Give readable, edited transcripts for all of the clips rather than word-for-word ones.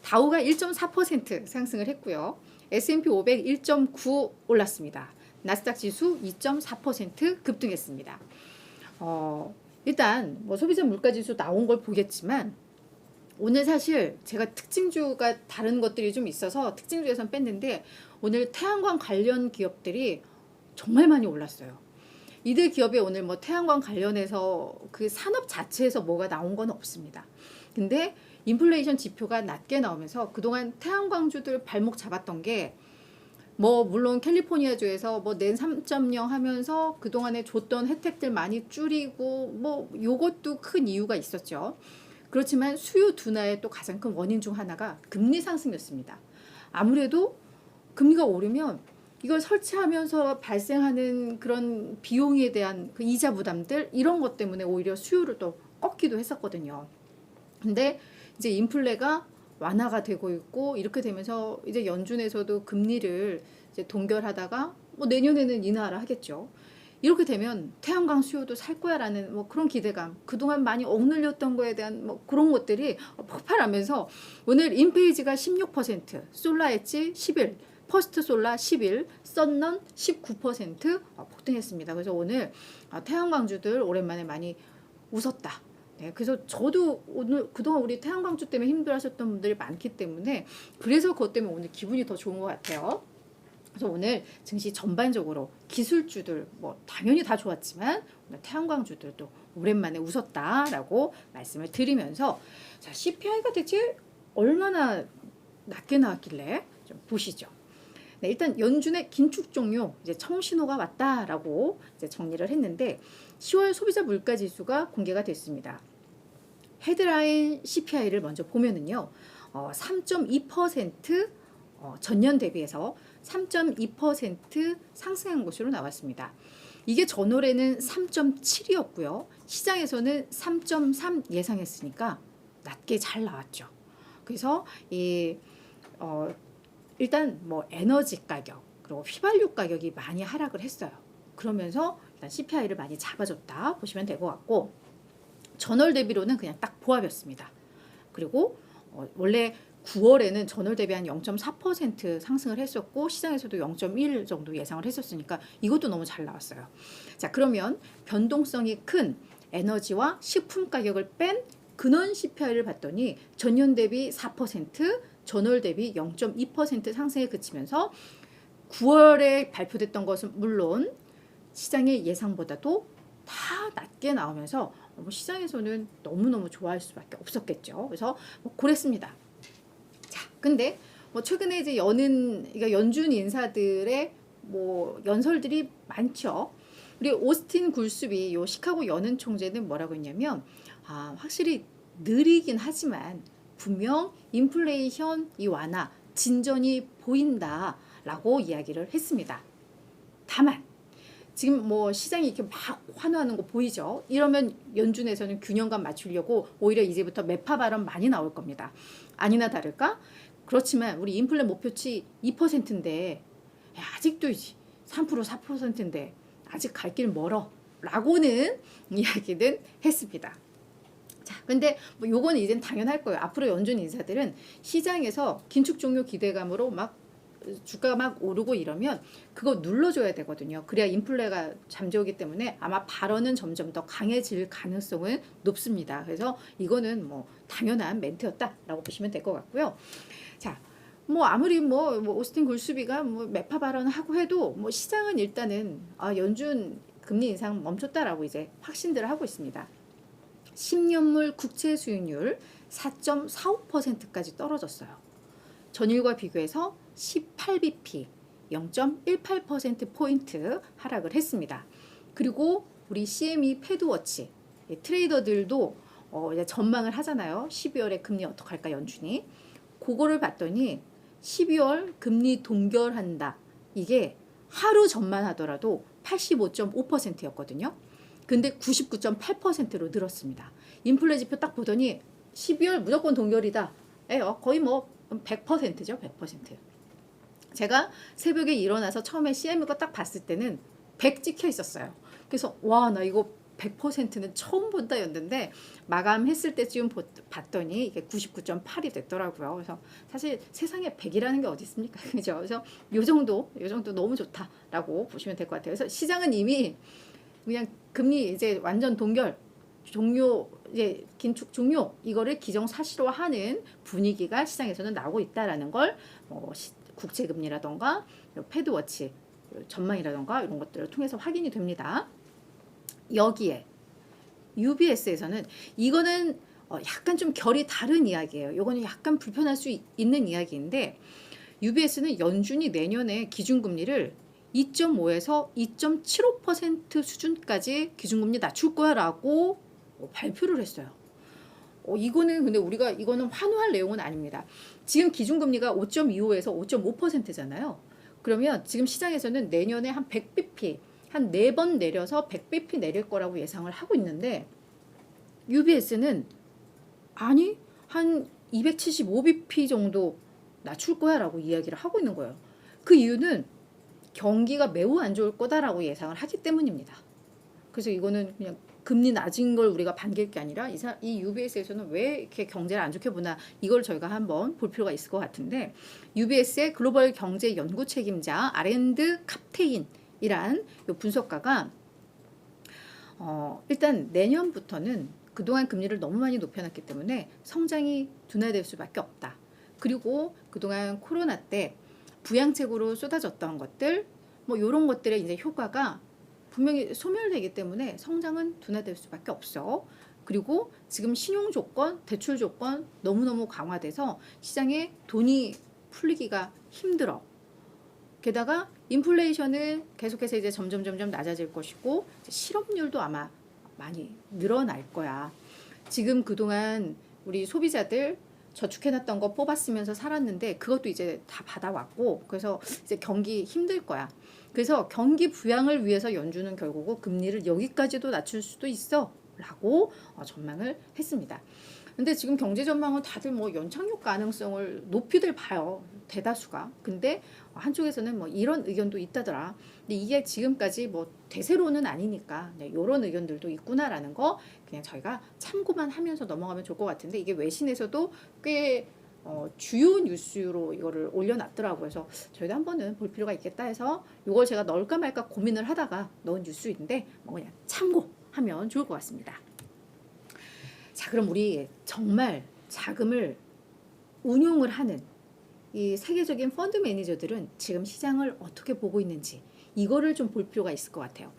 다우가 1.4% 상승을 했고요. S&P 500 1.9 올랐습니다. 나스닥 지수 2.4% 급등했습니다. 일단 뭐 소비자 물가 지수 나온 걸 보겠지만 오늘 사실 제가 특징주가 다른 것들이 좀 있어서 특징주에선 뺐는데 오늘 태양광 관련 기업들이 정말 많이 올랐어요. 이들 기업에 오늘 뭐 태양광 관련해서 그 산업 자체에서 뭐가 나온 건 없습니다. 근데 인플레이션 지표가 낮게 나오면서 그동안 태양광주들 발목 잡았던 게 뭐 물론 캘리포니아주에서 뭐 낸 3.0 하면서 그동안에 줬던 혜택들 많이 줄이고 뭐 요것도 큰 이유가 있었죠. 그렇지만 수요 둔화의 또 가장 큰 원인 중 하나가 금리 상승이었습니다. 아무래도 금리가 오르면 이걸 설치하면서 발생하는 그런 비용에 대한 그 이자 부담들 이런 것 때문에 오히려 수요를 또 꺾기도 했었거든요. 근데 이제 인플레가 완화가 되고 있고 이렇게 되면서 이제 연준에서도 금리를 이제 동결하다가 뭐 내년에는 인하를 하겠죠. 이렇게 되면 태양광 수요도 살 거야라는 뭐 그런 기대감, 그동안 많이 억눌렸던 거에 대한 뭐 그런 것들이 폭발하면서 오늘 인페이지가 16%, 솔라 엣지 11, 퍼스트 솔라 11, 썬넌 19% 폭등했습니다. 그래서 오늘 태양광주들 오랜만에 많이 웃었다. 네, 그래서 저도 오늘 그동안 우리 태양광주 때문에 힘들어하셨던 분들이 많기 때문에 그래서 그것 때문에 오늘 기분이 더 좋은 것 같아요. 그래서 오늘 증시 전반적으로 기술주들 뭐 당연히 다 좋았지만 오늘 태양광주들도 오랜만에 웃었다라고 말씀을 드리면서 자, CPI가 대체 얼마나 낮게 나왔길래 좀 보시죠. 네, 일단 연준의 긴축 종료 이제 청신호가 왔다라고 이제 정리를 했는데 10월 소비자 물가 지수가 공개가 됐습니다. 헤드라인 CPI를 먼저 보면은요, 3.2% 전년 대비해서 3.2% 상승한 것으로 나왔습니다. 이게 전월에는 3.7이었고요. 시장에서는 3.3 예상했으니까 낮게 잘 나왔죠. 그래서 일단 뭐 에너지 가격 그리고 휘발유 가격이 많이 하락을 했어요. 그러면서 일단 CPI를 많이 잡아줬다 보시면 될 것 같고 전월 대비로는 그냥 딱 보합이었습니다. 그리고 원래 9월에는 전월 대비 한 0.4% 상승을 했었고 시장에서도 0.1 정도 예상을 했었으니까 이것도 너무 잘 나왔어요. 자, 그러면 변동성이 큰 에너지와 식품 가격을 뺀 근원 CPI를 봤더니 전년 대비 4%, 전월 대비 0.2% 상승에 그치면서 9월에 발표됐던 것은 물론 시장의 예상보다도 다 낮게 나오면서 시장에서는 너무너무 좋아할 수밖에 없었겠죠. 그래서 뭐 그랬습니다. 자, 근데 뭐 최근에 이제 그러니까 연준 인사들의 뭐 연설들이 많죠. 우리 오스틴 굴스비 요 시카고 연은 총재는 뭐라고 했냐면 확실히 느리긴 하지만 분명 인플레이션 이 완화 진전이 보인다라고 이야기를 했습니다. 다만 지금 뭐 시장이 이렇게 막 환호하는 거 보이죠? 이러면 연준에서는 균형감 맞추려고 오히려 이제부터 매파 발언 많이 나올 겁니다. 아니나 다를까? 그렇지만 우리 인플레 목표치 2%인데 아직도 3% 4%인데 아직 갈 길 멀어 라고는 이야기는 했습니다. 자, 근데 뭐 요거는 이젠 당연할 거예요. 앞으로 연준 인사들은 시장에서 긴축 종료 기대감으로 막 주가가 막 오르고 이러면 그거 눌러줘야 되거든요. 그래야 인플레가 잠재우기 때문에 아마 발언은 점점 더 강해질 가능성은 높습니다. 그래서 이거는 뭐 당연한 멘트였다라고 보시면 될 것 같고요. 자, 뭐 아무리 뭐 오스틴 굴스비가 뭐 매파 발언을 하고 해도 뭐 시장은 일단은 연준 금리 인상 멈췄다라고 이제 확신들을 하고 있습니다. 10년물 국채 수익률 4.45%까지 떨어졌어요. 전일과 비교해서 18bp 0.18%포인트 하락을 했습니다. 그리고 우리 CME 패드워치 트레이더들도 이제 전망을 하잖아요. 12월에 금리 어떻게 할까 연준이. 그거를 봤더니 12월 금리 동결한다. 이게 하루 전만 하더라도 85.5%였거든요. 근데 99.8%로 늘었습니다. 인플레 지표 딱 보더니 12월 무조건 동결이다. 거의 뭐 100%죠. 100%. 제가 새벽에 일어나서 처음에 CME 거 딱 봤을 때는 100 찍혀 있었어요. 그래서 와, 나 이거 100%는 처음 본다였는데 마감했을 때쯤 봤더니 이게 99.8이 됐더라고요. 그래서 사실 세상에 100이라는 게 어디 있습니까? 그죠? 그래서 요 정도 너무 좋다라고 보시면 될 것 같아요. 그래서 시장은 이미 그냥 금리 이제 완전 동결 종료, 이제 긴축 종료, 이거를 기정사실화하는 분위기가 시장에서는 나오고 있다라는 걸 국채금리라던가 패드워치 전망이라던가 이런 것들을 통해서 확인이 됩니다. 여기에 UBS에서는 이거는 약간 좀 결이 다른 이야기예요. 이거는 약간 불편할 수 있는 이야기인데, UBS는 연준이 내년에 기준금리를 2.5에서 2.75% 수준까지 기준금리 낮출 거야라고 발표를 했어요. 이거는 근데 우리가 이거는 환호할 내용은 아닙니다. 지금 기준금리가 5.25에서 5.5%잖아요. 그러면 지금 시장에서는 내년에 한 100bp, 한 4번 내려서 100bp 내릴 거라고 예상을 하고 있는데, UBS는 아니 한 275bp 정도 낮출 거야 라고 이야기를 하고 있는 거예요. 그 이유는 경기가 매우 안 좋을 거다라고 예상을 하기 때문입니다. 그래서 이거는 그냥 금리 낮은 걸 우리가 반길 게 아니라 이 UBS에서는 왜 이렇게 경제를 안 좋게 보나, 이걸 저희가 한번 볼 필요가 있을 것 같은데, UBS의 글로벌 경제 연구 책임자 아랜드 캅테인이란 요 분석가가 일단 내년부터는 그동안 금리를 너무 많이 높여놨기 때문에 성장이 둔화될 수밖에 없다. 그리고 그동안 코로나 때 부양책으로 쏟아졌던 것들, 뭐 이런 것들의 이제 효과가 분명히 소멸되기 때문에 성장은 둔화될 수밖에 없어. 그리고 지금 신용 조건, 대출 조건 너무너무 강화돼서 시장에 돈이 풀리기가 힘들어. 게다가 인플레이션은 계속해서 이제 점점 낮아질 것이고, 실업률도 아마 많이 늘어날 거야. 지금 그동안 우리 소비자들 저축해놨던 거 뽑았으면서 살았는데 그것도 이제 다 받아왔고, 그래서 이제 경기 힘들 거야. 그래서 경기 부양을 위해서 연준은 결국은 금리를 여기까지도 낮출 수도 있어 라고 전망을 했습니다. 근데 지금 경제 전망은 다들 뭐 연착륙 가능성을 높이들 봐요, 대다수가. 근데 한쪽에서는 뭐 이런 의견도 있다더라. 근데 이게 지금까지 뭐 대세로는 아니니까 이런 의견들도 있구나라는 거 그냥 저희가 참고만 하면서 넘어가면 좋을 것 같은데, 이게 외신에서도 꽤 주요 뉴스로 이거를 올려놨더라고요. 그래서 저희도 한번은 볼 필요가 있겠다 해서 이걸 제가 넣을까 말까 고민을 하다가 넣은 뉴스인데 뭐 그냥 참고하면 좋을 것 같습니다. 자, 그럼 우리 정말 자금을 운용을 하는 이 세계적인 펀드 매니저들은 지금 시장을 어떻게 보고 있는지 이거를 좀 볼 필요가 있을 것 같아요.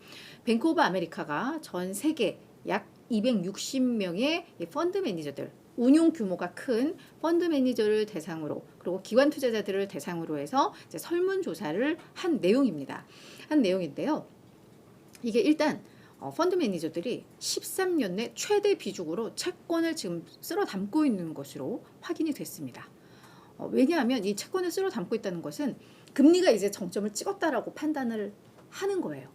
뱅크 오브 아메리카가 전 세계 약 260명의 펀드 매니저들, 운용 규모가 큰 펀드 매니저를 대상으로, 그리고 기관 투자자들을 대상으로 해서 이제 설문조사를 한 내용입니다. 한 내용인데요. 이게 일단 펀드 매니저들이 13년 내 최대 비중으로 채권을 지금 쓸어 담고 있는 것으로 확인이 됐습니다. 왜냐하면 이 채권을 쓸어 담고 있다는 것은 금리가 이제 정점을 찍었다라고 판단을 하는 거예요.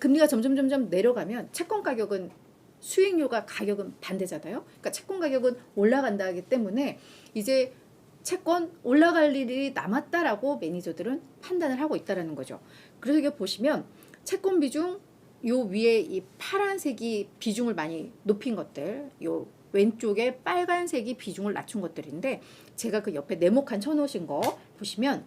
금리가 점점 내려가면 채권 가격은, 수익률과 가격은 반대잖아요. 그러니까 채권 가격은 올라간다 하기 때문에 이제 채권 올라갈 일이 남았다라고 매니저들은 판단을 하고 있다라는 거죠. 그래서 이게 보시면 채권 비중, 요 위에 이 파란색이 비중을 많이 높인 것들, 요 왼쪽에 빨간색이 비중을 낮춘 것들인데, 제가 그 옆에 네모칸 쳐놓으신 거 보시면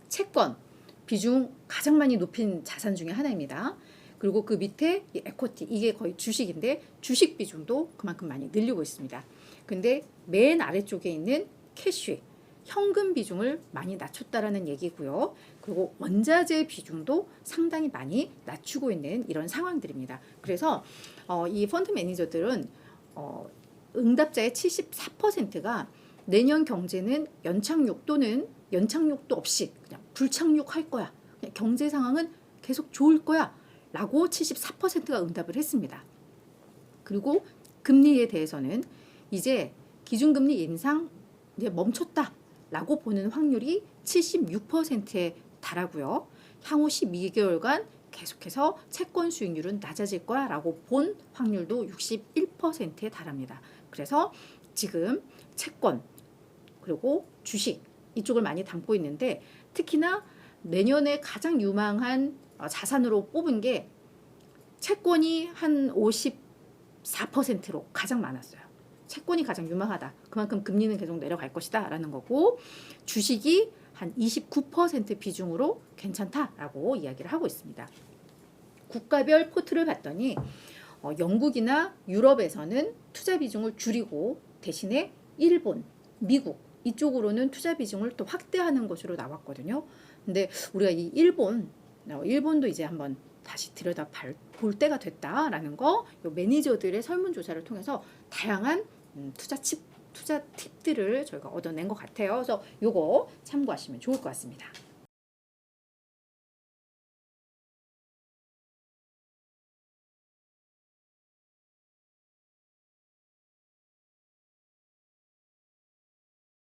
채권 비중 가장 많이 높인 자산 중에 하나입니다. 그리고 그 밑에 이 에코티, 이게 거의 주식인데 주식 비중도 그만큼 많이 늘리고 있습니다. 근데 맨 아래쪽에 있는 캐시, 현금 비중을 많이 낮췄다라는 얘기고요. 그리고 원자재 비중도 상당히 많이 낮추고 있는 이런 상황들입니다. 그래서 이 펀드 매니저들은 응답자의 74%가 내년 경제는 연착륙 또는 연착륙도 없이 그냥 불착륙할 거야, 그냥 경제 상황은 계속 좋을 거야 라고 74%가 응답을 했습니다. 그리고 금리에 대해서는 이제 기준금리 인상 이제 멈췄다 라고 보는 확률이 76%에 달하고요. 향후 12개월간 계속해서 채권 수익률은 낮아질 거야 라고 본 확률도 61%에 달합니다. 그래서 지금 채권 그리고 주식 이쪽을 많이 담고 있는데, 특히나 내년에 가장 유망한 자산으로 뽑은 게 채권이 한 54%로 가장 많았어요. 채권이 가장 유망하다. 그만큼 금리는 계속 내려갈 것이다 라는 거고, 주식이 한 29% 비중으로 괜찮다라고 이야기를 하고 있습니다. 국가별 포트를 봤더니 영국이나 유럽에서는 투자 비중을 줄이고 대신에 일본, 미국 이쪽으로는 투자 비중을 또 확대하는 것으로 나왔거든요. 근데 우리가 이 일본도 이제 한번 다시 들여다 볼 때가 됐다라는 거, 요 매니저들의 설문조사를 통해서 다양한 투자 팁들을 저희가 얻어낸 것 같아요. 그래서 요거 참고하시면 좋을 것 같습니다.